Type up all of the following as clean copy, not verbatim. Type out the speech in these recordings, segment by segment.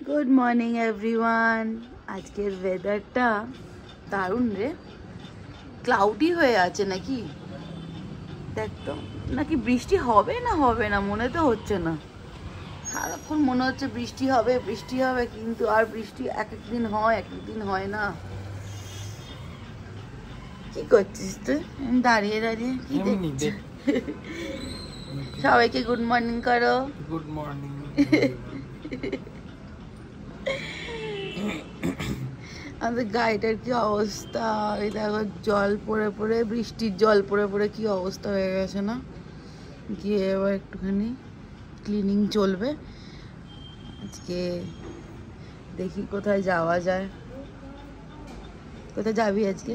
Good morning everyone. আজকের ওয়েদারটা দারুণ রে, ক্লাউডি হয়ে আছে নাকি দেখ তো, নাকি বৃষ্টি হবে না মনে তো হচ্ছে না। সারাক্ষণ মনে হচ্ছে বৃষ্টি হবে কিন্তু আর বৃষ্টি এক একদিন হয় এক একদিন হয় না। কি করছিস তুই দাঁড়িয়ে দাঁড়িয়ে? কি দেখছিস? সবাইকে গুড মর্নিং করো। Good morning. আমাদের গাড়িটার কি অবস্থা, এই দেখো জল পড়ে পড়ে, বৃষ্টির জল পড়ে পড়ে কি অবস্থা হয়ে গেছে না। গিয়ে এবার একটুখানি ক্লিনিং চলবে। আজকে দেখি কোথায় যাওয়া যায়। কোথায় যাবি আজকে?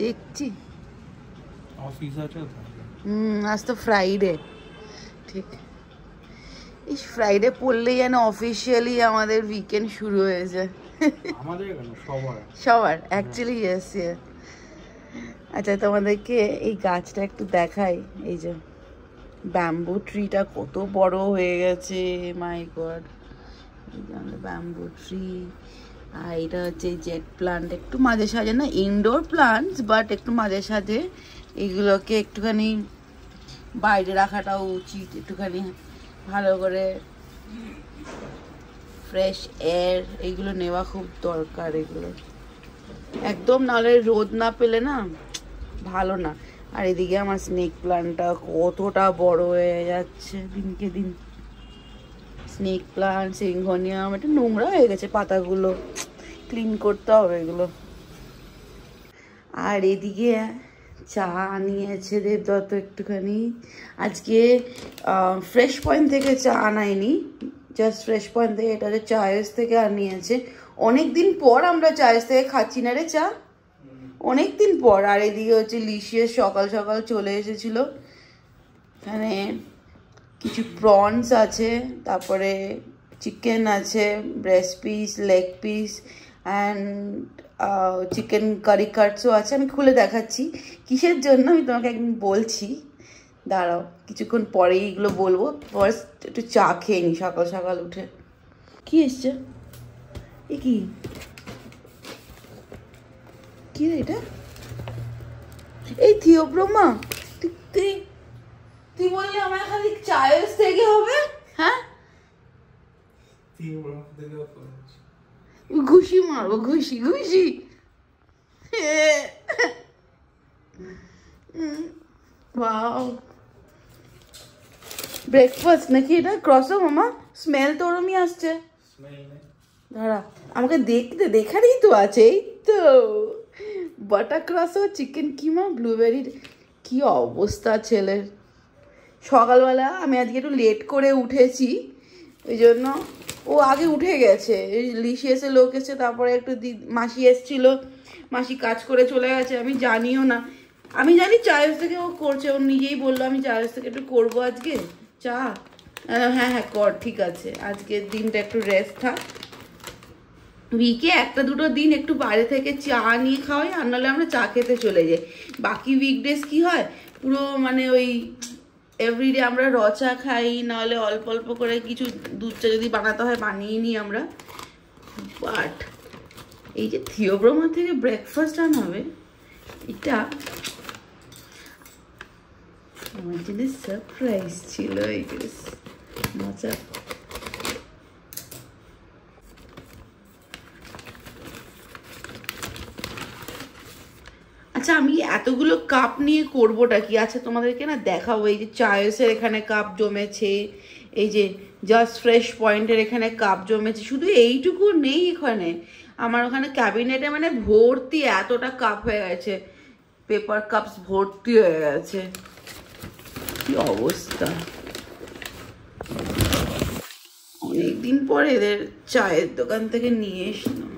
দেখছি অফিস আছে। আজ তো ফ্রাইডে, ঠিক। এই ফ্রাইডে পড়লেই যেন অফিসিয়ালি আমাদের উইকেন্ড শুরু হয়ে যায়। সবার অ্যাকচুয়ালি ইয়েস। আচ্ছা তোমাদেরকে এই গাছটা একটু দেখাই। এই যে ব্যাম্বু ট্রিটা কত বড় হয়ে গেছে, মাই গড। এই যে আমাদের ব্যাম্বু ট্রি। আর এটা হচ্ছে জেট প্লান্ট, একটু মাঝে সাঝে না ইনডোর প্লান্টস, বাট একটু মাঝে সাঝে এইগুলোকে একটুখানি বাইরে রাখাটাও উচিত। একটুখানি ভালো করে ফ্রেশ এয়ার এইগুলো নেওয়া খুব দরকার। এগুলো একদম নাহলে রোদ না পেলে না ভালো না। আর এদিকে আমার স্নেক প্লান্টটা কতটা বড় হয়ে যাচ্ছে দিনকে দিন। স্নেক প্লান্ট, সিঙ্গোনিয়াম, এটা নোংরা হয়ে গেছে পাতাগুলো, ক্লিন করতে হবে এগুলো। আর এদিকে চা নিয়েছে দেবদত্ত একটুখানি। আজকে ফ্রেশ পয়েন্ট থেকে চা আনায়নি, জাস্ট ফ্রেশ পয়েন্ট থেকে, এটা হচ্ছে চায়েস থেকে আনিয়েছে। অনেকদিন পর আমরা চায়েস থেকে খাচ্ছি না রে চা, অনেকদিন পর। আর এদিকে হচ্ছে লিশিয়াস সকাল সকাল চলে এসেছিল। এখানে কিছু প্রনস আছে, তারপরে চিকেন আছে, breast piece, leg piece and chicken curry কাটসও আছে। আমি খুলে দেখাচ্ছি কিসের জন্য, আমি তোমাকে একদিন বলছি, দাঁড়াও কিছুক্ষণ পরেই এগুলো বলবো। ফার্স্ট একটু চা খেয়ে নি সকাল সকাল উঠে। কি এসছে? এ কি কি রে এটা? এই থিওব্রোমা, তুই তুই বললি আমার খালি চায়ের থেকে হবে? হ্যাঁ, ঘুষি মারবো, ঘুষি ঘুষি। ওয়াও, ব্রেকফাস্ট নাকি এটা? ক্রসো মামা, স্মেল তো ওরমই আসছে। দাঁড়া আমাকে দেখতে দেখারই তো আছে। এই তো বাটার ক্রসো, চিকেন কিমা, ব্লুবেরি। কি অবস্থা ছেলের। সকালবেলা আমি আজকে একটু লেট করে উঠেছি, ওই জন্য ও আগে উঠে গেছে। লিশি এসে লোক এসে, তারপরে একটু মাসি এসছিল, মাসি কাজ করে চলে গেছে। আমি জানিও না, আমি জানি চায়ের থেকে ও করছে, ও নিজেই বললো আমি চায়ের থেকে একটু করবো আজকে চা। হ্যাঁ হ্যাঁ কর, ঠিক আছে। আজকের দিনটা একটু রেস্ট থাক। উইকে একটা দুটো দিন একটু বাইরে থেকে চা নিয়ে খাওয়াই, আর নাহলে আমরা চা খেতে চলে যাই। বাকি উইকডেজ কি হয়, পুরো মানে ওই এভরিডে আমরা র চা খাই, নাহলে অল্প অল্প করে কিছু দুধ চা যদি বানাতে হয় বানিয়ে নিই আমরা। বাট এই যে থিওব্রোমা থেকে ব্রেকফাস্ট আনাবে, এটা আমার জন্য সারপ্রাইজ ছিল। এই মজা। আচ্ছা আমি এতগুলো কাপ নিয়ে করবোটা কি? আচ্ছা তোমাদেরকে না দেখাবো। এই যে চায়েসের এখানে কাপ জমেছে, এই যে জাস্ট ফ্রেশ পয়েন্টের এখানে কাপ জমেছে। শুধু এইটুকু নেই এখানে, আমার ওখানে ক্যাবিনেটে মানে ভর্তি, এতটা কাপ হয়ে গেছে, পেপার কাপস ভর্তি হয়ে গেছে। কি অবস্থা। অনেকদিন পরে এদের চায়ের দোকান থেকে নিয়ে এসলাম।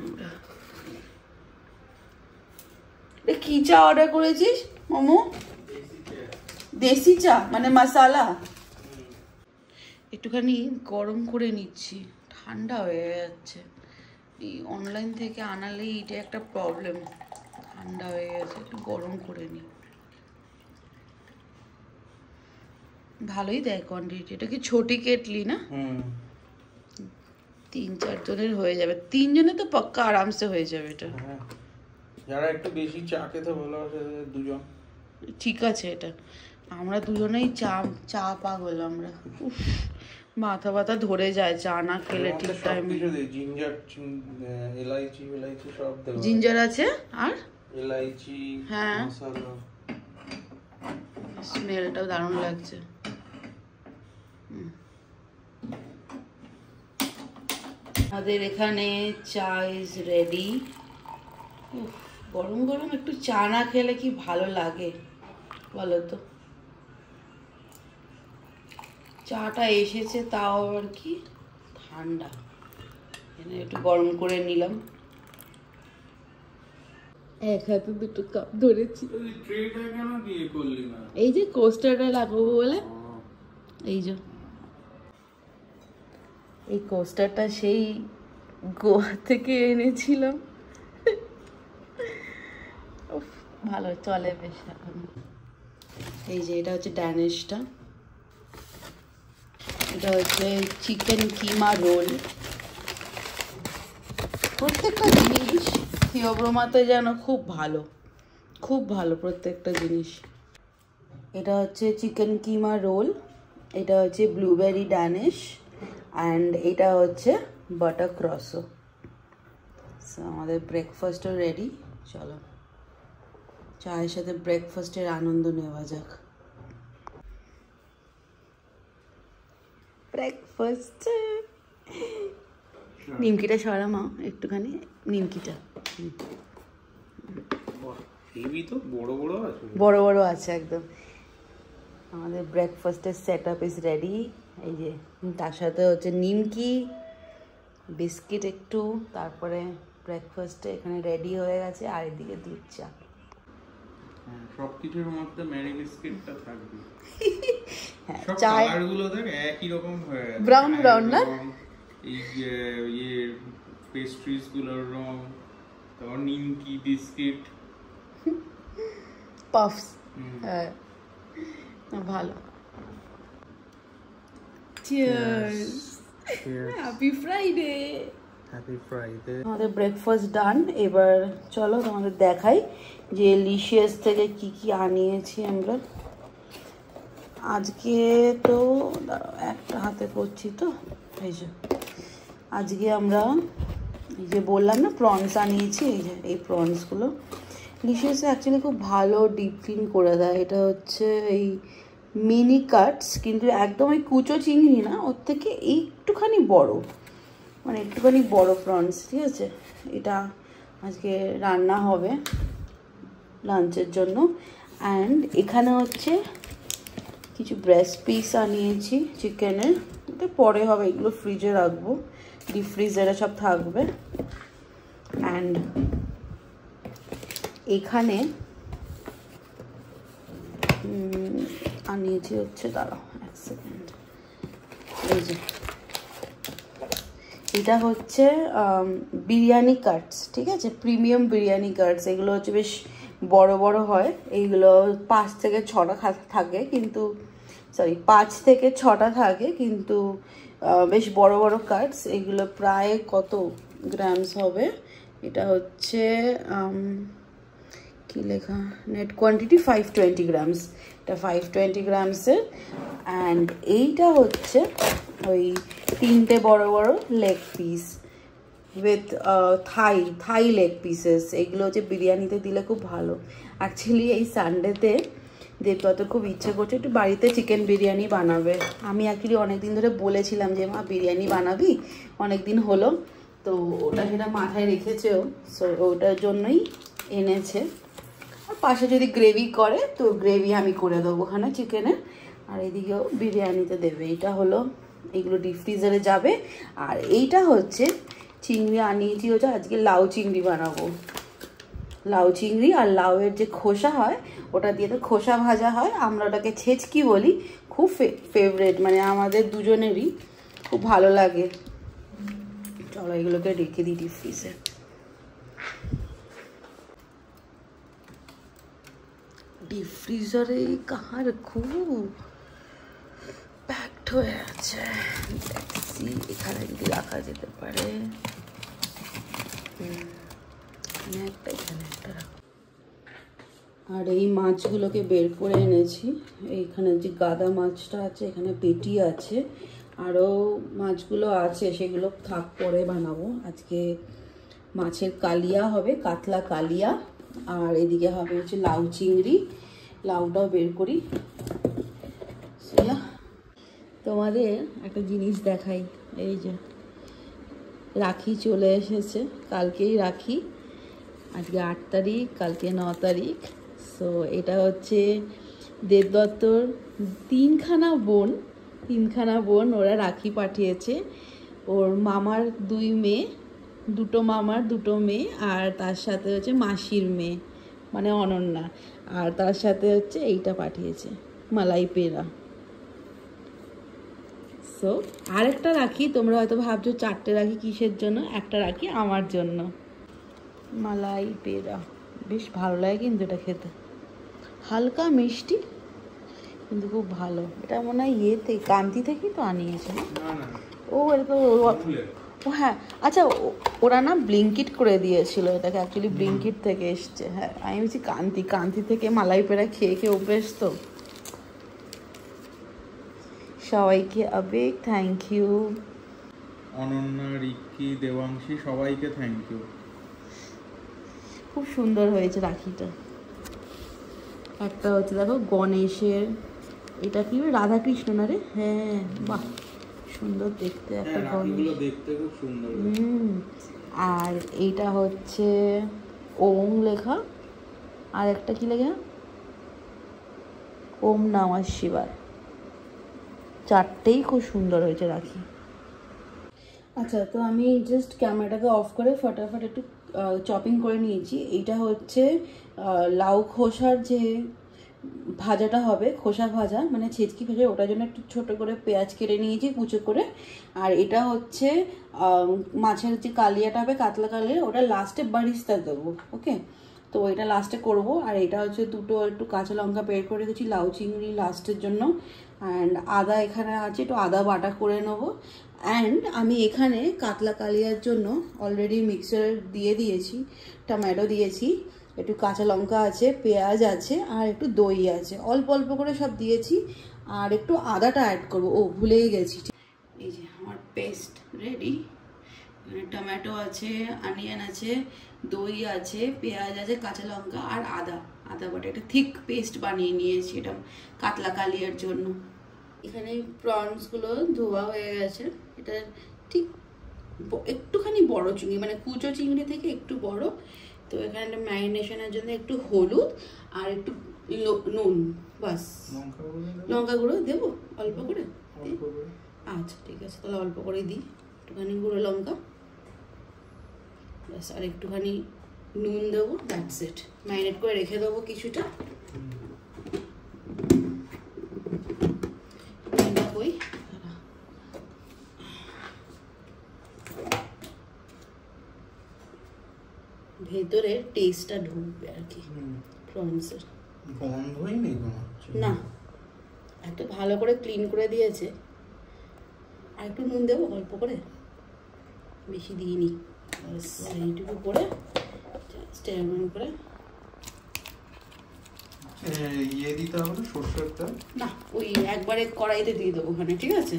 কি চা অর্ডার করেছিস মোমো? দেশি চা মানে মশালা? একটুখানি গরম করে নিচ্ছি, ঠান্ডা হয়ে যাচ্ছে। এই অনলাইন থেকে আনালেই এটা একটা প্রবলেম, ঠান্ডা হয়ে গেছে। একটু গরম করে নিই। ভালোই দেয় কোয়ান্টিটি। এটা কি ছোটি কেটলি না? 3-4 জনের হয়ে যাবে, 3 জনে তো পাক্কা আরামসে হয়ে যাবে এটা। যারা একটু বেশি চা খেতে ভালোবাসে 2 জন ঠিক আছে। এটা আমরা দুজনেই চা পাগল আমরা। উফ, মাথা ব্যথা ধরে যায় চা না খেলে ঠিক টাইমে। জিঞ্জার, এলাইচি সব দেবো। জিঞ্জার আছে আর এলাইচি, হ্যাঁ, মশলা। স্মেলটাও দারুণ লাগছে। আমাদের এখানে চা ইজ রেডি। গরম গরম একটু চা না খেলে কি ভালো লাগে বলো তো। চাটা এসেছে তাও আর কি ঠান্ডা, এখানে একটু গরম করে নিলাম। এক হাতে 2টো কাপ ধরেছি। এই যে কোস্টারটা লাগাবো বলে, এই কোস্টারটা সেই গোয়া থেকে এনেছিলাম। ভালো চলে বেশ এখন। এই যে এটা হচ্ছে ড্যানিশটা, এটা হচ্ছে চিকেন কিমা রোল। প্রত্যেকটা জিনিস থিওব্রোমাতে যেন খুব ভালো প্রত্যেকটা জিনিস। এটা হচ্ছে চিকেন কিমা রোল, এটা হচ্ছে ব্লুবেরি ড্যানিশ, অ্যান্ড এটা হচ্ছে বাটার ক্রসো। সো আমাদের ব্রেকফাস্টও রেডি। চলো চায়ের সাথে ব্রেকফাস্টের আনন্দ নেওয়া যাক। ব্রেকফাস্ট, নিমকিটা সরা মা একটুখানি, নিমকিটা বড় বড় আছে একদম। আমাদের ব্রেকফাস্টের সেট আপ ইজ রেডি। এই যে তার সাথে হচ্ছে নিমকি, বিস্কিট একটু, তারপরে ব্রেকফাস্টে এখানে রেডি হয়ে গেছে। আর এদিকে দুধ চা। সবকিছুর মধ্যে ম্যারি বিস্কিটটা থাকবে। হ্যাঁ, সব চায় কালারগুলো দেখ একই রকম হয়ে গেছে, ব্রাউন না? এই যে পেস্ট্রিজ গুলোর রং, তারপর নিমকি, বিস্কিট, পাফস। হ্যাঁ ভালো। Cheers, happy Friday. Happy Friday. আমাদের ব্রেকফাস্ট ডান। এবার চলো তোমাদের দেখাই যে লিশিয়াস থেকে কি কি আনিয়েছি আমরা আজকে। তো একটা হাতে করছি তো, এই যে আজকে আমরা এই যে বললাম না প্রনস আনিয়েছি। এই যে এই প্রনসগুলো লিশিয়াসে অ্যাকচুয়ালি খুব ভালো ডিপ ক্লিন করে দেয়। এটা হচ্ছে এই মিনি কাটস, কিন্তু একদম ওই কুচো চিংড়ি না, ওর থেকে একটুখানি বড়, মানে একটুখানি বড় প্রনস। ঠিক আছে, এটা আজকে রান্না হবে লাঞ্চের জন্য। অ্যান্ড এখানে হচ্ছে কিছু ব্রেস্ট পিস আনিয়েছি চিকেনের, এটা পরে হবে, এগুলো ফ্রিজে রাখবো, ডিপ ফ্রিজারে সব থাকবে। অ্যান্ড এখানে আনিয়েছি হচ্ছে, দাঁড়াও এক সেকেন্ড, এই যে এটা হচ্ছে বিরিয়ানি কাটস। ঠিক আছে, প্রিমিয়াম বিরিয়ানি কাটস। এগুলো হচ্ছে বেশ বড় বড় হয়, এইগুলো 5 থেকে 6টা থাকে, কিন্তু 5 থেকে 6টা থাকে, কিন্তু বেশ বড় বড় কাটস। এগুলো প্রায় কত গ্রামস হবে, এটা হচ্ছে কি লেখা, নেট কোয়ান্টিটি 520 গ্রামস। এটা 520 গ্রামসের। অ্যান্ড এইটা হচ্ছে ওই 3টে বড় বড় leg piece with Thai leg pieces. এগুলো হচ্ছে বিরিয়ানিতে দিলে খুব ভালো। অ্যাকচুয়ালি এই সানডেতে দেবদত্তর খুব ইচ্ছে করছে একটু বাড়িতে চিকেন বিরিয়ানি বানাবে। আমি অ্যাকচুয়ালি অনেকদিন ধরে বলেছিলাম যে মা বিরিয়ানি বানাবি, অনেক দিন হলো, তো ওটা সেটা মাথায় রেখেছেও, সো ওটার জন্যই এনেছে। আর পাশে যদি গ্রেভি করে তো গ্রেভি আমি করে দেবো ওখানে চিকেনের, আর এদিকেও বিরিয়ানিতে দেবে। এটা হলো, এগুলো ডিপ ফ্রিজারে যাবে। আর এইটা হচ্ছে চিংড়ি আনিয়েছি, হচ্ছে আজকে লাউ চিংড়ি বানাবো। লাউ চিংড়ি আর লাউয়ের যে খোসা হয় ওটা দিয়ে তো খোসা ভাজা হয়, আমরা ওটাকে ছেচকি বলি। খুব ফেভারেট, মানে আমাদের দুজনেরই খুব ভালো লাগে। চলো এগুলোকে রেখে দিই ডিপ ফ্রিজে। ডিপ ফ্রিজারে কার খুব প্যাকড হয়ে আছে। সি এখানে যদি রাখা যেতে পারে, একটা এখানে একটা রাখা। আর এই মাছগুলোকে বের করে এনেছি, এইখানে যে গাদা মাছটা আছে, এখানে পেটি আছে, আরও মাছগুলো আছে, সেগুলো থাক পরে বানাবো। আজকে মাছের কালিয়া হবে, কাতলা কালিয়া, আর এদিকে হবে হচ্ছে লাউ চিংড়ি। লাউটাও বের করি। তোমাদের একটা জিনিস দেখাই, এই যে রাখি চলে এসেছে, কালকেই রাখি, আজকে 8 তারিখ, কালকে 9 তারিখ। সো এটা হচ্ছে দেবদত্তর তিনখানা বোন ওরা রাখি পাঠিয়েছে। ওর মামার 2 মেয়ে, দুটো মামার 2 মেয়ে, আর তার সাথে হচ্ছে মাসির মেয়ে মানে অনন্যা, আর তার সাথে হচ্ছে এইটা পাঠিয়েছে মালাই পেড়া। সো আরেকটা রাখি, তোমরা হয়তো ভাবছো 4টে রাখি কিসের জন্য, একটা রাখি আমার জন্য। মালাই পেড়া বেশ ভালো লাগে কিন্তু এটা খেতে, হালকা মিষ্টি কিন্তু খুব ভালো। এটা মনে হয় ইয়েতে কান্তি থেকেই তো আনিয়েছে। ও এরকম ও হ্যাঁ, আচ্ছা ওরা না ব্লিঙ্কিট করে দিয়েছিল এটাকে, অ্যাকচুয়ালি ব্লিঙ্কিট থেকে এসছে। হ্যাঁ, আমি বলছি কান্তি থেকে মালাই পেড়া খেয়ে খেয়ে অভ্যেস তো। সবাইকে আবেগ থ্যাংক ইউ, অনন্যা, রিক্কি, দেবাংশী সবাইকে থ্যাংক ইউ। খুব সুন্দর হয়েছে রাখিটা। একটা হচ্ছে দেখো গণেশের, এটা কি রাধাকৃষ্ণ না রে? হ্যাঁ, বাহ সুন্দর দেখতে একটা গণেশ, দেখতে খুব সুন্দর। আর এইটা হচ্ছে ওম লেখা, আর একটা কি লেখা, ওম নমঃ শিবায়। 4টেই খুব সুন্দর হয়েছে রাখি। আচ্ছা, তো আমি জাস্ট ক্যামেরাটাকে অফ করে ফটাফট একটু চপিং করে নিয়েছি। এইটা হচ্ছে লাউ খোসার যে ভাজাটা হবে, খোসা ভাজা মানে ছেচকি ভাজা, ওটার জন্য একটু ছোট করে পেঁয়াজ কেটে নিয়েছি কুচো করে। আর এটা হচ্ছে মাছের যে কালিয়াটা হবে, কাতলা কালিয়া, ওটা লাস্টে বারিস্তা দেবো। ওকে, তো এটা লাস্টে করব। আর এটা হচ্ছে দুটো একটু কাঁচা লঙ্কা বের করে রেখেছি লাউ চিংড়ি লাস্টের জন্য। অ্যান্ড আদা এখানে আছে, একটু আদা বাটা করে নেবো। অ্যান্ড আমি এখানে কাতলা কালিয়ার জন্য অলরেডি মিক্সার দিয়ে দিয়েছি, টমেটো দিয়েছি, একটু কাঁচা লঙ্কা আছে, পেঁয়াজ আছে, আর একটু দই আছে, অল্প অল্প করে সব দিয়েছি। আর একটু আদাটা অ্যাড করবো, ও ভুলেই গেছি। এই যে আমার পেস্ট রেডি, এখানে টমেটো আছে, অনিয়ন আছে, দই আছে, পেঁয়াজ আছে, কাঁচা লঙ্কা আর আদা বাটা, এটা থিক পেস্ট বানিয়ে নিয়েছি এটা কাতলা কালিয়ার জন্য। এখানে প্রনসগুলো ধোয়া হয়ে গেছে, এটা ঠিক একটুখানি বড় চিংড়ি, মানে কুচো চিংড়ি থেকে একটু বড়। তো এখানে ম্যারিনেশনের জন্য একটু হলুদ আর একটু নুন, বাস। লঙ্কা গুঁড়ো দেবো অল্প করে? আচ্ছা ঠিক আছে, তাহলে অল্প করে দিই, একটুখানি গুঁড়ো লঙ্কা ব্যাস, আর একটুখানি নুন দেবো, দ্যাটস ইট। ম্যারিনেট করে রেখে দেবো কিছুটা। ভেতরে টেস্টটা ঢুকবে আর কি প্রনসের। গন্ধই নেই না, এত ভালো করে ক্লিন করে দিয়েছে। আর একটু নুন দেবো অল্প করে, বেশি দিইনি, এইটুকু করে জাস্ট এমন করে। ইয়ে দিতে হবে না সরষের তেল? না, ওই একবারে কড়াইতে দিয়ে দেবো ওখানে, ঠিক আছে।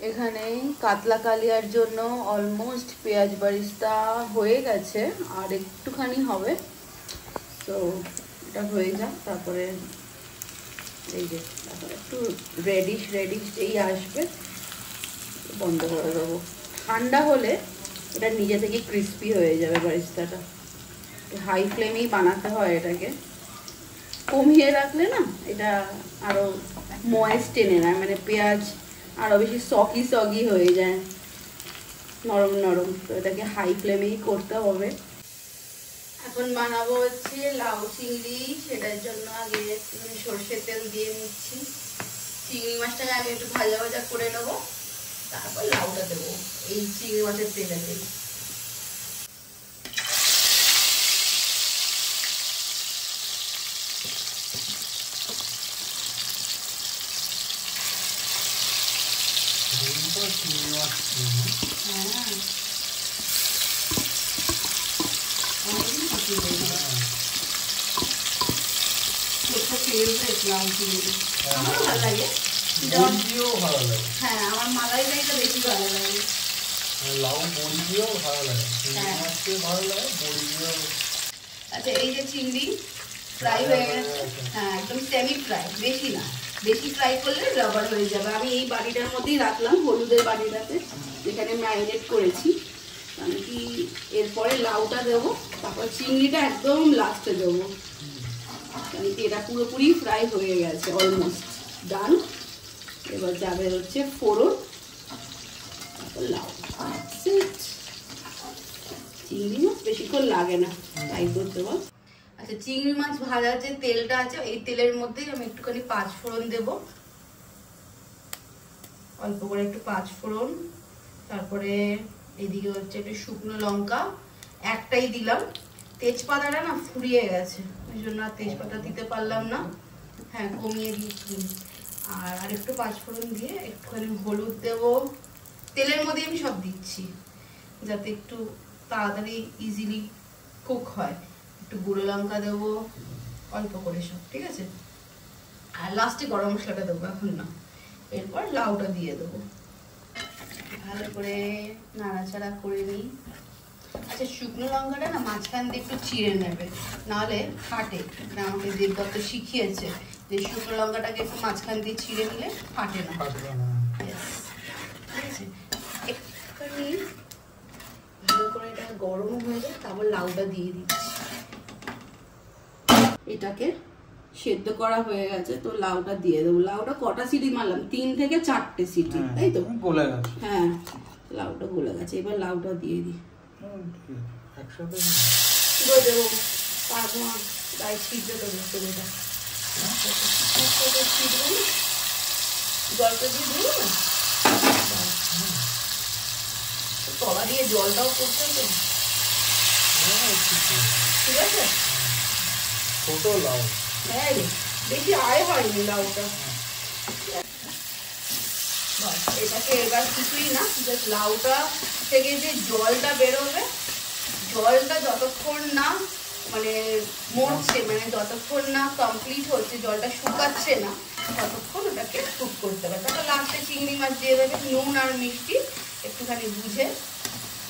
এখানে কাতলা কালিয়ার জন্য অলমোস্ট পেঁয়াজ বারিস্তা হয়ে গেছে, আর একটুখানি হবে। তো এটা হয়ে যাক, তারপরে এই যে তারপরে একটু রেডিশ যেই আসবে বন্ধ করে দেবো। ঠান্ডা হলে এটা নিজে থেকে ক্রিস্পি হয়ে যাবে বারিস্তাটা। হাই ফ্লেমেই বানাতে হয় এটাকে, কমিয়ে রাখলে না এটা আরও ময়েস্ট টেনে নেয়, মানে পেঁয়াজ আরও বেশি সগি হয়ে যায়, নরম। তো এটাকে হাই ফ্লেমেই করতে হবে। এখন বানাবো হচ্ছে লাউ চিংড়ি, সেটার জন্য আগে সর্ষের তেল দিয়ে নিচ্ছি। চিংড়ি মাছটাকে আগে একটু ভাজা করে নেবো, তারপর লাউটা দেবো এই চিংড়ি মাছের তেলেতেই। আমারও ভালো লাগে, হ্যাঁ আমার মালাইটা বেশি ভালো লাগে। লাউ বড়ি দিয়েও ভালো লাগে, ভালো লাগে বড়ি দিয়েও। আচ্ছা এই যে চিংড়ি ফ্রাই হয়ে গেছে, হ্যাঁ একদম সেমি ফ্রাই, বেশি না, বেশি ফ্রাই করলে রাবার হয়ে যাবে। আমি এই বাটিটার মধ্যেই রাখলাম, হলুদের বাটিটাতে যেখানে ম্যারিনেট করেছি। মানে কি এরপরে লাউটা দেবো, তারপর চিংড়িটা একদম লাস্টে দেবো। মানে কি এটা পুরোপুরি ফ্রাই হয়ে গেছে, অলমোস্ট ডান। এবার যাবে হচ্ছে ফোড়ন, তারপর লাউ। চিংড়ি মাছ বেশিক্ষণ লাগে না তাই করতে বল। আচ্ছা চিংড়ি মাছ ভাজার যে তেলটা আছে, এই তেলের মধ্যেই আমি একটুখানি পাঁচফোড়ন দেব, অল্প করে একটু পাঁচফোড়ন। তারপরে এদিকে হচ্ছে একটু শুকনো লঙ্কা, একটাই দিলাম। তেজপাতাটা না ফুরিয়ে গেছে, ওই জন্য আর তেজপাতা দিতে পারলাম না, হ্যাঁ কমিয়ে দিচ্ছি। আর আরেকটু পাঁচফোড়ন দিয়ে একটুখানি হলুদ দেব। তেলের মধ্যে আমি সব দিচ্ছি যাতে একটু তাড়াতাড়ি ইজিলি কুক হয়। একটু গুঁড়ো লঙ্কা দেবো অল্প করে সব, ঠিক আছে। আর লাস্টে গরম মশলাটা দেবো, এখন না। এরপর লাউটা দিয়ে দেবো, ভালো করে নাড়াচাড়া করে নিই। আচ্ছা শুকনো লঙ্কাটা না মাঝখান দিয়ে একটু চিড়ে নেবে, নাহলে ফাটে। আমাকে দেবদত্ত শিখিয়েছে যে শুকনো লঙ্কাটাকে একটু মাঝখান দিয়ে চিড়ে নিলে ফাটে না। ঠিক আছে, একটুখানি ভালো করে এটা গরম হয়ে যায়, তারপর লাউটা দিয়ে দিচ্ছি। এটাকে সেদ্ধ করা হয়ে গেছে, তো লাউটা দিয়ে দেবো। লাউটা কটা সিটি মারলাম? 3 থেকে 4টে সিটি, তাই তো? গলে গেছে, হ্যাঁ লাউটা গলে গেছে। এবার লাউটা দিয়ে দিই একসাথে দেবো, তারপর গায়ে ছিটবে তো তেলটা, জলটা দিয়ে দেবো না, তলা দিয়ে জলটাও করতে হবে, ঠিক আছে। ছোট লাউ, হ্যাঁ বেশি আয় হয়নি লাউটা। এটাকে এবার কিছুই না, জাস্ট লাউটা থেকে যে জলটা বেরোবে, জলটা যতক্ষণ না মানে মরছে, মানে যতক্ষণ না কমপ্লিট হচ্ছে, জলটা শুকাচ্ছে না, ততক্ষণ ওটাকে কুক করতে হবে। তারপর লাস্টে চিংড়ি মাছ দিয়ে দেবে, নুন আর মিষ্টি একটুখানি বুঝে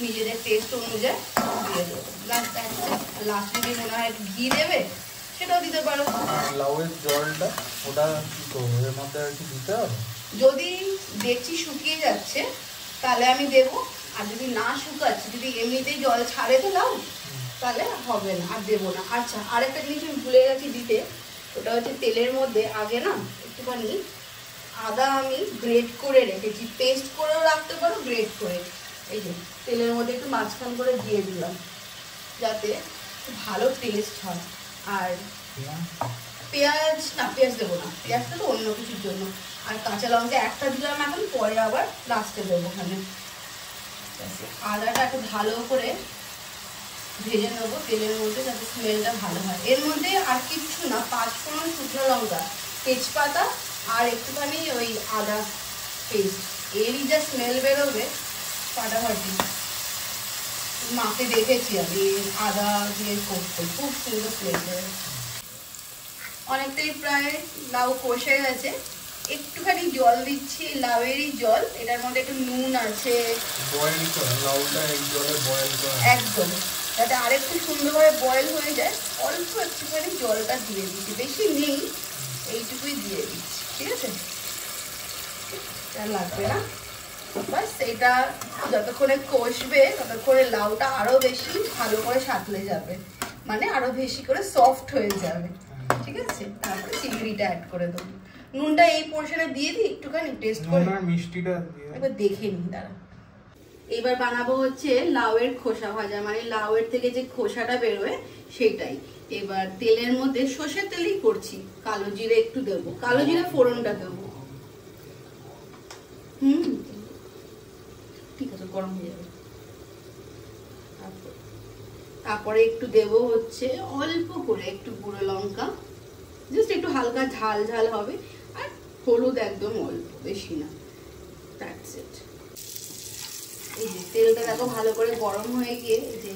নিজেদের টেস্ট অনুযায়ী দিয়ে দেবে। লাস্ট যদি মনে হয় ঘি দেবে সেটাও দিতে পারো। লাউয়ের জলটা ওটা কি করবো, এর মধ্যে আর কি দিতে হবে? যদি দেখছি শুকিয়ে যাচ্ছে তাহলে আমি দেবো, আর যদি না শুকাচ্ছে, যদি এমনিতেই জল ছাড়ে তো লাউ, তাহলে হবে না, আর দেবো না। আচ্ছা আরেকটা জিনিস আমি ভুলে গেছি দিতে, ওটা হচ্ছে তেলের মধ্যে আগে না একটুখানি আদা আমি গ্রেট করে রেখেছি, পেস্ট করেও রাখতে পারো, গ্রেট করে। এই যে তেলের মধ্যে একটু মাঝখান করে দিয়ে দিলাম যাতে ভালো টেস্ট হয়। আর পেঁয়াজ না, পেঁয়াজ দেবো না, পেঁয়াজটা তো অন্য কিছুর জন্য। আর কাঁচা লঙ্কা একটা দিলাম এখন, পরে আবার লাস্টে দেবো ওখানে। আদাটা একটু ভালো করে ভেজে নেবো তেলের মধ্যে যাতে স্মেলটা ভালো হয়। এর মধ্যে আর কিচ্ছু না, পাঁচফোড়ন, শুকনো লঙ্কা, তেজপাতা আর একটুখানি ওই আদা পেস্ট, এরই যা স্মেল বেরোবে ফাটাফাটি। মাকে দেখেছি আমি আদা দিয়ে করতে, খুব সুন্দর স্মেল বেরোবে। অনেকটাই প্রায় লাউ কষে গেছে, একটুখানি জল দিচ্ছি, লাউয়েরই জল, এটার মধ্যে একটু নুন আছে, একদম যাতে আরেকটু সুন্দরভাবে বয়েল হয়ে যায়। অল্প একটুখানি জলটা দিয়ে দিচ্ছি, বেশি নেই, এইটুকুই দিয়ে দিচ্ছি, ঠিক আছে। এটা লাগবে না, বাস এটা যতক্ষণে কষবে ততক্ষণে লাউটা আরো বেশি ভালো করে সাঁতলে যাবে, মানে আরো বেশি করে সফট হয়ে যাবে, ঠিক আছে। তারপরে চিংড়িটা অ্যাড করে দেবো। নুনটা এই পোর্শনে দিয়ে দিই একটুখানি টেস্ট করে, মিষ্টিটা একবার দেখে নিই দাঁড়া। এবার বানাবো হচ্ছে লাউয়ের খোসা ভাজা, মানে লাউয়ের থেকে যে খোসাটা বেরোয় সেটাই। এবার তেলের মধ্যে সর্ষের তেলেই করছি, কালো জিরে একটু দেবো, কালো জিরে ফোড়নটা দেবো। ঠিক আছে, গরম হয়ে যাবে। তারপরে একটু দেবো হচ্ছে অল্প করে একটু গুঁড়ো লঙ্কা, জাস্ট একটু হালকা ঝাল ঝাল হবে, আর হলুদ একদম অল্প, বেশি না, দ্যাটস ইট। তেলটা দেখো ভালো করে গরম হয়ে গিয়ে যে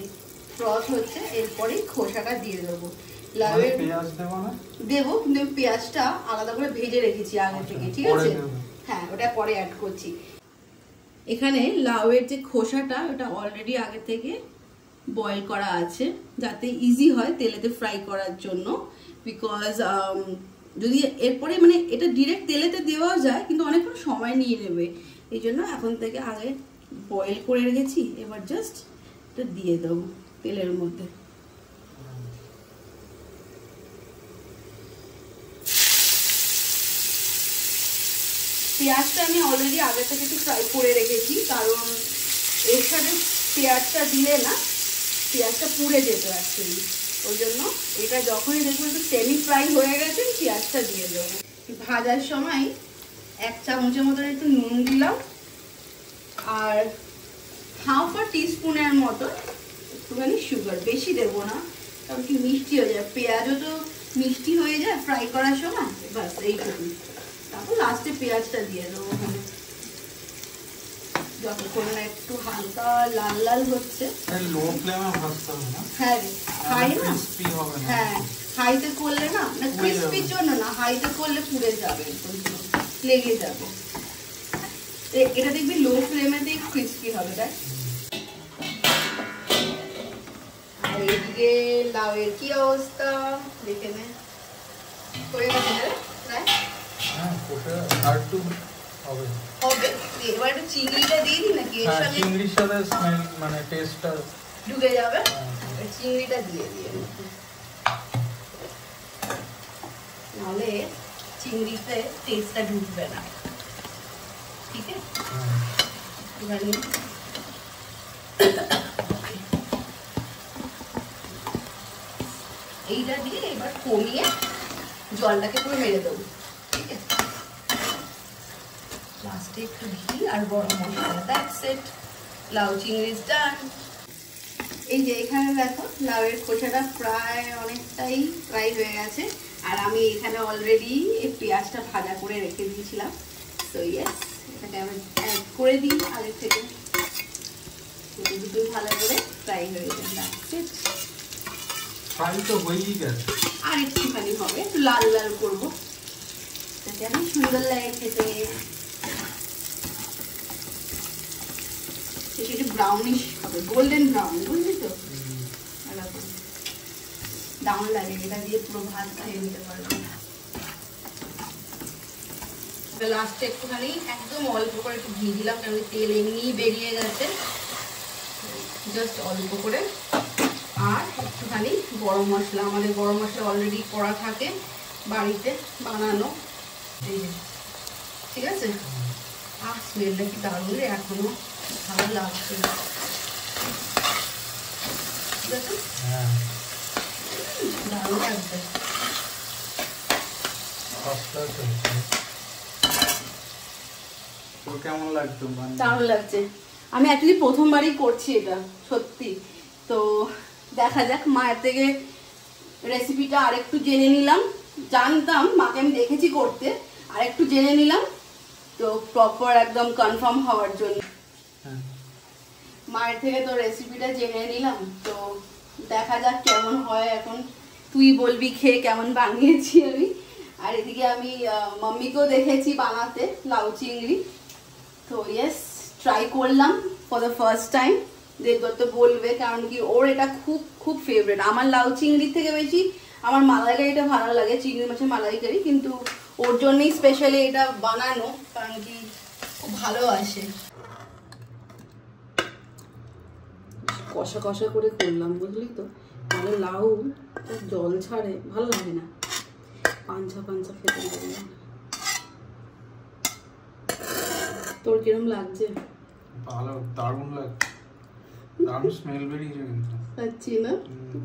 ক্রস হচ্ছে, এরপরে খোসাটা দিয়ে দেবো। লাউয়ের পেঁয়াজ দেবো না? দেবো, কিন্তু পেঁয়াজটা আলাদা করে ভেজে রেখেছি আগে থেকে, ঠিক আছে? হ্যাঁ, ওটা পরে অ্যাড করছি। এখানে লাউয়ের যে খোসাটা ওটা অলরেডি আগে থেকে বয়েল করা আছে, যাতে ইজি হয় তেলেতে ফ্রাই করার জন্য। বিকজ যদি এরপরে মানে এটা ডিরেক্ট তেলেতে দেওয়াও যায়, কিন্তু অনেকক্ষণ সময় নিয়ে নেবে, এই জন্য এখন থেকে আগে বয়েল করে রেখেছি। এবার জাস্ট এটা দিয়ে দেবো তেলের মধ্যে। পেঁয়াজটা আমি অলরেডি আগে থেকে একটু ফ্রাই করে রেখেছি, কারণ এর সাথে পেঁয়াজটা দিলে না পেঁয়াজটা পুড়ে যেত অ্যাকচুয়ালি। ওই জন্য এটা যখনই দেখবো একটু সেমি ফ্রাই হয়ে গেছে পেঁয়াজটা দিয়ে দেবো। ভাজার সময় 1 চামচের মতন একটু নুন দিলাম, আর হাফ আ টিস্পুনের মতো একটুখানি সুগার, বেশি দেবো না কারণ কি মিষ্টি হয়ে যায়, পেঁয়াজও তো মিষ্টি হয়ে যায় ফ্রাই করার সময়। বাস এইটুকু, তারপর লাস্টে পেঁয়াজটা দিয়ে দেবো। যতক্ষণ না একটু হালকা লাল লাল হচ্ছে, লো ফ্লেমে ভাজতে হবে না? হ্যাঁ রে, হাই না, ক্রিস্পি হবে না। হ্যাঁ হাইতে করলে না, না ক্রিস্পির জন্য না, হাইতে করলে পুড়ে যাবে, লেগে যাবে। এটা দেখবি লো ফ্লেমেতেই ক্রিস্পি হবে, তাই? আর এদিকে লাউয়ের কি অবস্থা দেখে নে, হয়ে গেছে প্রায়। হ্যাঁ, কষে আর একটু হবে। এবার একটু চিংড়িটা দিয়ে দিই নাকি? এর সাথে চিংড়ির সাথে স্মেল মানে টেস্টটা ঢুকে যাবে। চিংড়িটা দিয়ে দিয়ে, নাহলে চিংড়িতে টেস্টটা ঢুকবে না, ঠিক আছে? এইটা দিয়ে এবার কমিয়ে জলটাকে পুরো মেরে দেবো, ঠিক আছে? লাস্টে একটু ঘি আর গরম মশলা, দ্যাটস ইট, লাউ চিংড়ি ডান। এই যে এখানে দেখো লাউয়ের খোসাটা প্রায় অনেকটাই ফ্রাই হয়ে গেছে, আর আমি এখানে অলরেডি এই পেঁয়াজটা ভাজা করে রেখে দিয়েছিলাম। তো ইয়েস, এটাকে আমি অ্যাড করে দিই আগে থেকে, দুটোই ভালো করে ফ্রাই হয়ে যায়। দ্যাটস ইট, ফ্রাই তো হয়েই গেছে, আর একটুখানি হবে, একটু লাল লাল করবো, যাতে আমি সুন্দর লাগে খেতে। সেটা ব্রাউনিশ হবে, গোল্ডেন ব্রাউন, বুঝলি তো? দারুণ লাগে, এটা দিয়ে পুরো ভাত খাইয়ে নিতে পারবো। লাস্টে একটুখানি একদম অল্প করে একটু ঘি দিলাম, কারণ তেল এমনিই বেরিয়ে গেছে, জাস্ট অল্প করে। আর একটুখানি গরম মশলা, আমাদের গরম মশলা অলরেডি করা থাকে বাড়িতে বানানো, এই যে, ঠিক আছে? আর স্মেলটা কি দারুণ রে, এখনো ভালো লাগছে, ঠিক আছে? দারুণ লাগছে। কেমন লাগছে? দারুণ লাগছে। আমি অ্যাকচুয়ালি প্রথমবারই করছি এটা, সত্যি। তো দেখা যাক, মায়ের থেকে রেসিপিটা আরেকটু জেনে নিলাম, জানতাম, মাকে আমি দেখেছি করতে, আরেকটু জেনে নিলাম, তো প্রপার একদম কনফার্ম হওয়ার জন্য মায়ের থেকে তো রেসিপিটা জেনে নিলাম। তো দেখা যাক কেমন হয়, এখন তুই বলবি খেয়ে কেমন বানিয়েছি আমি। আর এদিকে আমি মাম্মিকেও দেখেছি বানাতে লাউ চিংড়ি, তো ইয়েস, ট্রাই করলাম ফর দ্য ফার্স্ট টাইম। দেখবো তো বলবে, কারণ কি ওর এটা খুব খুব ফেভারিট। আমার লাউ চিংড়ির থেকে বেশি আমার মালাইকারিটা ভালো লাগে, চিংড়ি মাছের মালাইকারি, কিন্তু ওর জন্যই স্পেশালি এটা বানানো, কারণ কি খুব ভালোবাসে। কষা কষা করে করলাম, বুঝলি তো, তাহলে লাউ জল ছাড়ে, ভালো লাগে না, পাঞ্চা পাঞ্চা খেতে লাগে না। তোর কিরম লাগছে? ভালো, দারুণ লাগছে, দারুণ স্মেল বেরিয়েছে কিন্তু। পাচ্ছি না,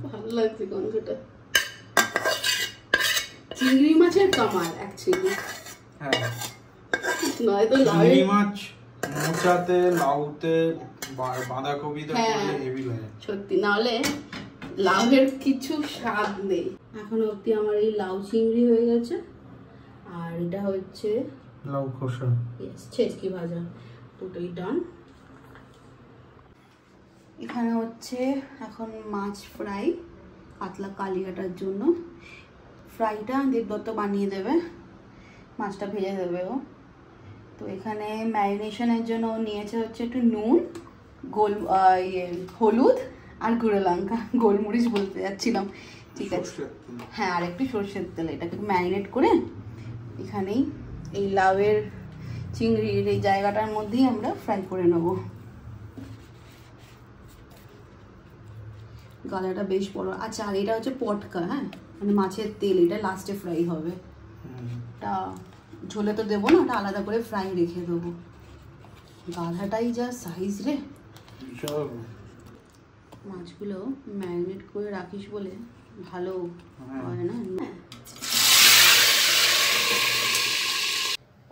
ভালো লাগছে গন্ধটা। চিংড়ি মাছের কামাল অ্যাকচুয়ালি। হ্যাঁ, নয়তো চিংড়ি মাছ মোচাতে, লাউতে, বাঁধাকপিতে করলে হেভি লাগে সত্যি, নাহলে লাউয়ের কিছু স্বাদ নেই। এখন অবধি আমার এই লাউ চিংড়ি হয়ে গেছে, আর এটা হচ্ছে লাউ খোসা, ছেচকি ভাজা, দুটোই ডান। এখানে হচ্ছে এখন মাছ ফ্রাই কাতলা কালিয়াটার জন্য। ফ্রাইটা দেবদত্ত বানিয়ে দেবে, মাছটা ভেজে দেবে ও। তো এখানে ম্যারিনেশনের জন্য ও নিয়েছে হচ্ছে একটু নুন, হলুদ আর গুঁড়ো লঙ্কা, গোলমরিচ বলতে যাচ্ছিলাম, ঠিক আছে। হ্যাঁ, আর একটু সরষের তেল, এটাকে ম্যারিনেট করে এখানেই এই লাউয়ের চিংড়ির এই জায়গাটার মধ্যেই আমরা ফ্রাই করে নেব। গালাটা বেশ বড়। আচ্ছা, আর এটা হচ্ছে পটকা, হ্যাঁ মানে মাছের তেল, এটা লাস্টে ফ্রাই হবে। এটা ঝোলে তো দেবো না, ওটা আলাদা করে ফ্রাই রেখে দেবো। গালাটাই যা সাইজ রে। মাছগুলো ম্যারিনেট করে রাখিস বলে ভালো হয় না।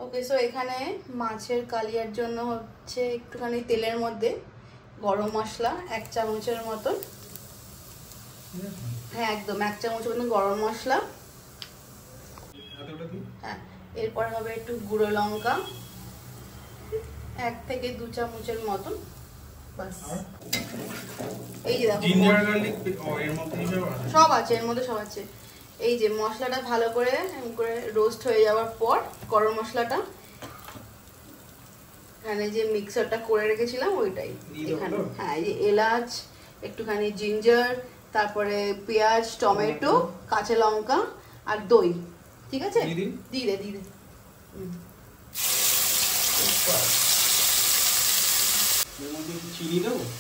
ওকে, সো এখানে মাছের কালিয়ার জন্য হচ্ছে একটুখানি তেলের মধ্যে গরম মশলা 1 চামচের মতন, হ্যাঁ একদম 1 চামচ মতন গরম মশলা। হ্যাঁ, এরপর হবে একটু গুঁড়ো লঙ্কা 1 থেকে 2 চামচের মতন, বাস। এই যে দেখো সব আছে এর মধ্যে, সব আছে। এই যে মশলাটা ভালো করে রোস্ট হয়ে যাওয়ার পর গরম মশলাটা এখানে যে মিক্সারটা করে রেখেছিলাম ওইটাই এখানে। হ্যাঁ, এই যে এলাচ, একটুখানি জিঞ্জার, তারপরে পেঁয়াজ, টমেটো, কাঁচা লঙ্কা আর দই, ঠিক আছে? দিয়ে দে।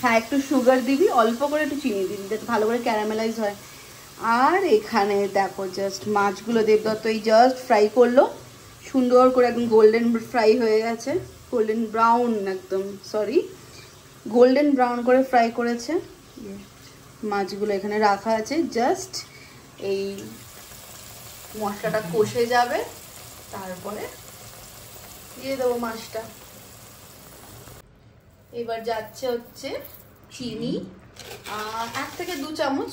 হ্যাঁ, একটু সুগার দিবি, অল্প করে একটু চিনি দিবি যাতে ভালো করে ক্যারামেলাইজ হয়। আর এখানে দেখো জাস্ট মাছগুলো দেবদত্ত এই জাস্ট ফ্রাই করলো, সুন্দর করে একদম গোল্ডেন ফ্রাই হয়ে গেছে, গোল্ডেন ব্রাউন, একদম সরি গোল্ডেন ব্রাউন করে ফ্রাই করেছে। মাছগুলো এখানে রাখা আছে, জাস্ট এই মশলাটা কষে যাবে, তারপরে দিয়ে দেবো মাছটা। এবার যাচ্ছে হচ্ছে চিনি, 1 থেকে 2 চামচ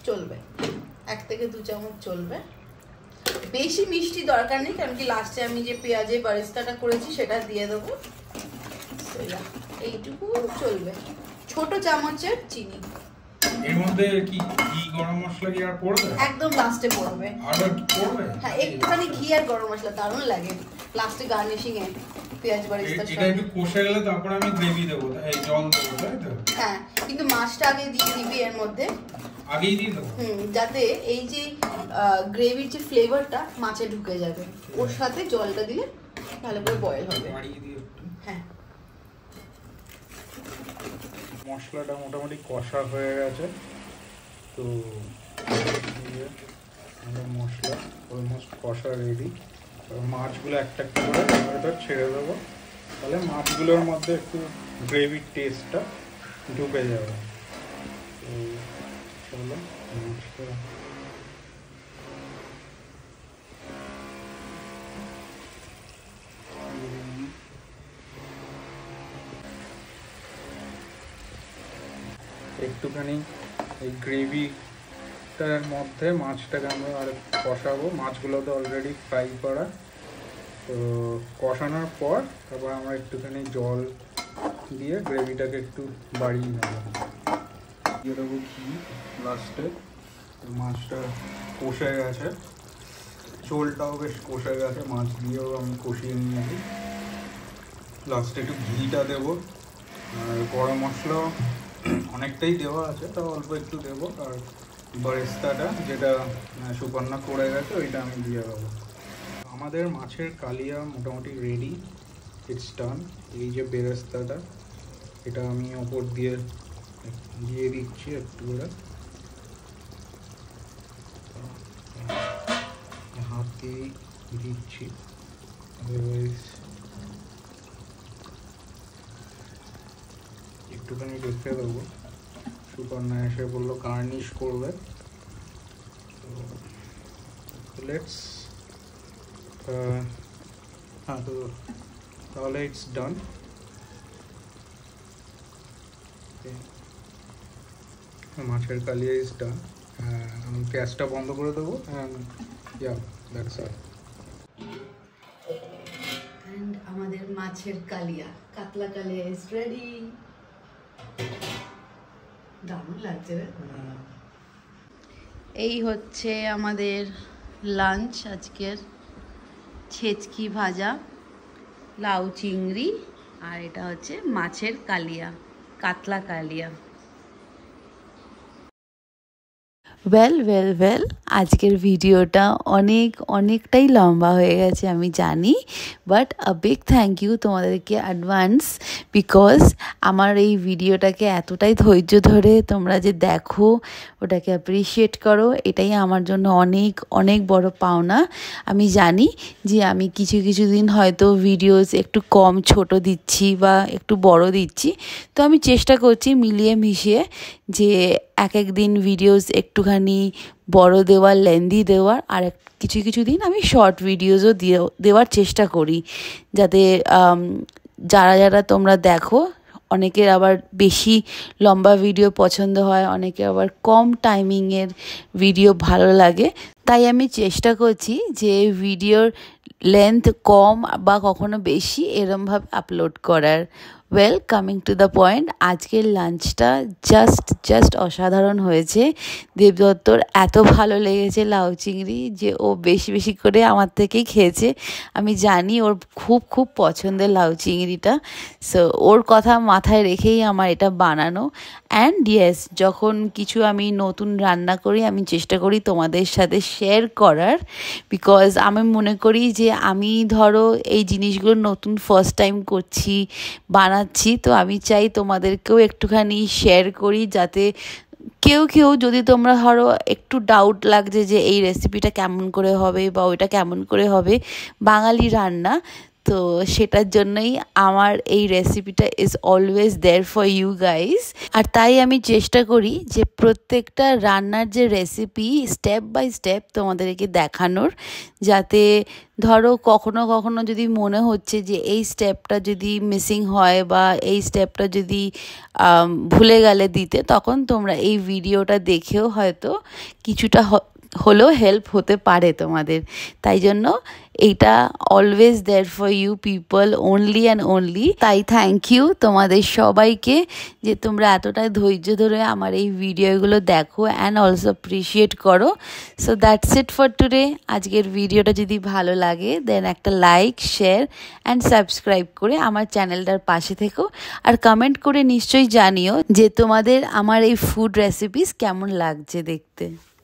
চলবে, 1 থেকে 2 চামচ চলবে। বেশি মিষ্টি দরকার নেই, কারণ কি লাস্টে আমি যে পেঁয়াজের বারিস্তাটা করেছি সেটা দিয়ে দেবো, এইটুকু চলবে। ছোট চামচের চিনি। এর মধ্যে কি ঘি গরম মশলা কি আর পড়বে? একদম লাস্টে পড়বে। আর পড়বে? হ্যাঁ, একটুখানি ঘি আর গরম মশলা দারুণ লাগে লাস্টে গার্নিশিং এ পেঁয়াজ বারিস্তা। এটা একটু কষে গেলে তারপর আমি গ্রেভি দেব, এই জল দেব, তাই তো? হ্যাঁ, কিন্তু মাছটা আগে দিয়ে দিবি এর মধ্যে, আগেই দিয়ে দেব, যাতে এই যে গ্রেভির যে ফ্লেভারটা মাছে ঢুকে যাবে, ওর সাথে জলটা দিলে ভালো করে বয়েল হবে। হ্যাঁ, মশলাটা মোটামুটি কষা হয়ে গেছে, তো মশলা অলমোস্ট কষা রেডি। মাছগুলো একটা একটা করে এটা ছেড়ে দেবো, তাহলে মাছগুলোর মধ্যে একটু গ্রেভির টেস্টটা ঢুকে যাবে। তো চলো মাছটা একটুখানি এই গ্রেভিটার মধ্যে মাছটাকে আমরা আর কষাবো। মাছগুলো তো অলরেডি ফ্রাই করা, তো কষানোর পর তারপর আমরা একটুখানি জল দিয়ে গ্রেভিটাকে একটু বাড়িয়ে নেব। দিয়ে দেবো ঘি লাস্টে। মাছটা কষে গেছে, ঝোলটাও বেশ কষে গেছে, মাছ দিয়েও আমি কষিয়ে নিয়েছি। লাস্টে একটু ঘিটা দেবো, আর গরম মশলা অনেকটাই দেওয়া আছে, তাও অল্প একটু দেবো। আর বারিস্তাটা যেটা সুপর্ণা করে গেছে ওইটা আমি দিয়ে দেবো। আমাদের মাছের কালিয়া মোটামুটি রেডি, ইটস ডান। এই যে বেরেস্তাটা, এটা আমি ওপর দিয়ে দিচ্ছি একটু করে, হাত দিয়েই দিচ্ছি, আদারওয়াইজ একটুখানি রেখে দেবো। সুপর্ণা এসে বললো গার্নিশ করবে, তো লেটস, হ্যাঁ, তো তাহলে ইটস ডান। মাছের কালিয়া ইজ ডান। আমি গ্যাসটা বন্ধ করে দেবো, দ্যাটস অল। আমাদের মাছের কালিয়া, কাতলা কালিয়া ইজ রেডি। দারুণ লাগছে রে। এই হচ্ছে আমাদের লাঞ্চ আজকের, ছেচকি ভাজা, লাউ চিংড়ি, আর এটা হচ্ছে মাছের কালিয়া, কাতলা কালিয়া। ওয়েল আজকের ভিডিওটা অনেকটাই লম্বা হয়ে গেছে আমি জানি, but a big thank you তোমাদেরকে অ্যাডভান্স, বিকজ আমার এই ভিডিওটাকে এতটাই ধৈর্য ধরে তোমরা যে দেখো, ওটাকে অ্যাপ্রিসিয়েট করো, এটাই আমার জন্য অনেক বড় পাওনা। আমি জানি যে আমি কিছু দিন হয়তো ভিডিওস একটু কম ছোট দিচ্ছি বা একটু বড় দিচ্ছি, তো আমি চেষ্টা করছি মিলিয়ে মিশিয়ে যে এক দিন ভিডিওস একটুখানি বড় দেওয়ার, লেন্দি দেওয়ার, আর কিছু দিন আমি শর্ট ভিডিওসও দেওয়ার চেষ্টা করি, যাতে যারা তোমরা দেখো, অনেকের আবার বেশি লম্বা ভিডিও পছন্দ হয়, অনেকে আবার কম টাইমিংয়ের ভিডিও ভালো লাগে। তাই আমি চেষ্টা করছি যে ভিডিওর লেন্থ কম বা কখনো বেশি এরমভাবে আপলোড করার। Well, coming to the point, আজকের লাঞ্চটা জাস্ট অসাধারণ হয়েছে। দেবদত্তর এত ভালো লেগেছে লাউ চিংড়ি যে ও বেশি করে আমার থেকেই খেয়েছে। আমি জানি ওর খুব পছন্দের লাউ চিংড়িটা, সো ওর কথা মাথায় রেখেই আমার এটা বানানো। অ্যান্ড ইয়েস, যখন কিছু আমি নতুন রান্না করি আমি চেষ্টা করি তোমাদের সাথে শেয়ার করার, বিকজ আমি মনে করি যে আমি ধরো এই জিনিসগুলো নতুন ফার্স্ট টাইম করছি, বানাচ্ছি, তো আমি চাই তোমাদেরকেও একটুখানি শেয়ার করি, যাতে কেউ যদি তোমরা ধরো একটু ডাউট লাগছে যে এই রেসিপিটা কেমন করে হবে বা ওইটা কেমন করে হবে, বাঙালি রান্না, তো সেটার জন্যই আমার এই রেসিপিটা is always there for you guys. আর তাই আমি চেষ্টা করি যে প্রত্যেকটা রান্নার যে রেসিপি স্টেপ বাই স্টেপ তোমাদেরকে দেখানোর, যাতে ধরো কখনো যদি মনে হচ্ছে যে এই স্টেপটা যদি মিসিং হয় বা এই স্টেপটা যদি ভুলে গেলে দিতে, তখন তোমরা এই ভিডিওটা দেখেও হয়তো কিছুটা হলেও হেল্প হতে পারে তোমাদের। তাই জন্য এইটা always there for you people, only and only. তাই থ্যাংক ইউ তোমাদের সবাইকে যে তোমরা এতটাই ধৈর্য ধরে আমার এই ভিডিওগুলো দেখো অ্যান্ড অলসো অ্যাপ্রিসিয়েট করো। So that's it for today. আজকের ভিডিওটা যদি ভালো লাগে দেন একটা লাইক, শেয়ার অ্যান্ড সাবস্ক্রাইব করে আমার চ্যানেলটার পাশে থেকো, আর কমেন্ট করে নিশ্চয়ই জানিও যে তোমাদের আমার এই ফুড রেসিপিস কেমন লাগছে দেখতে।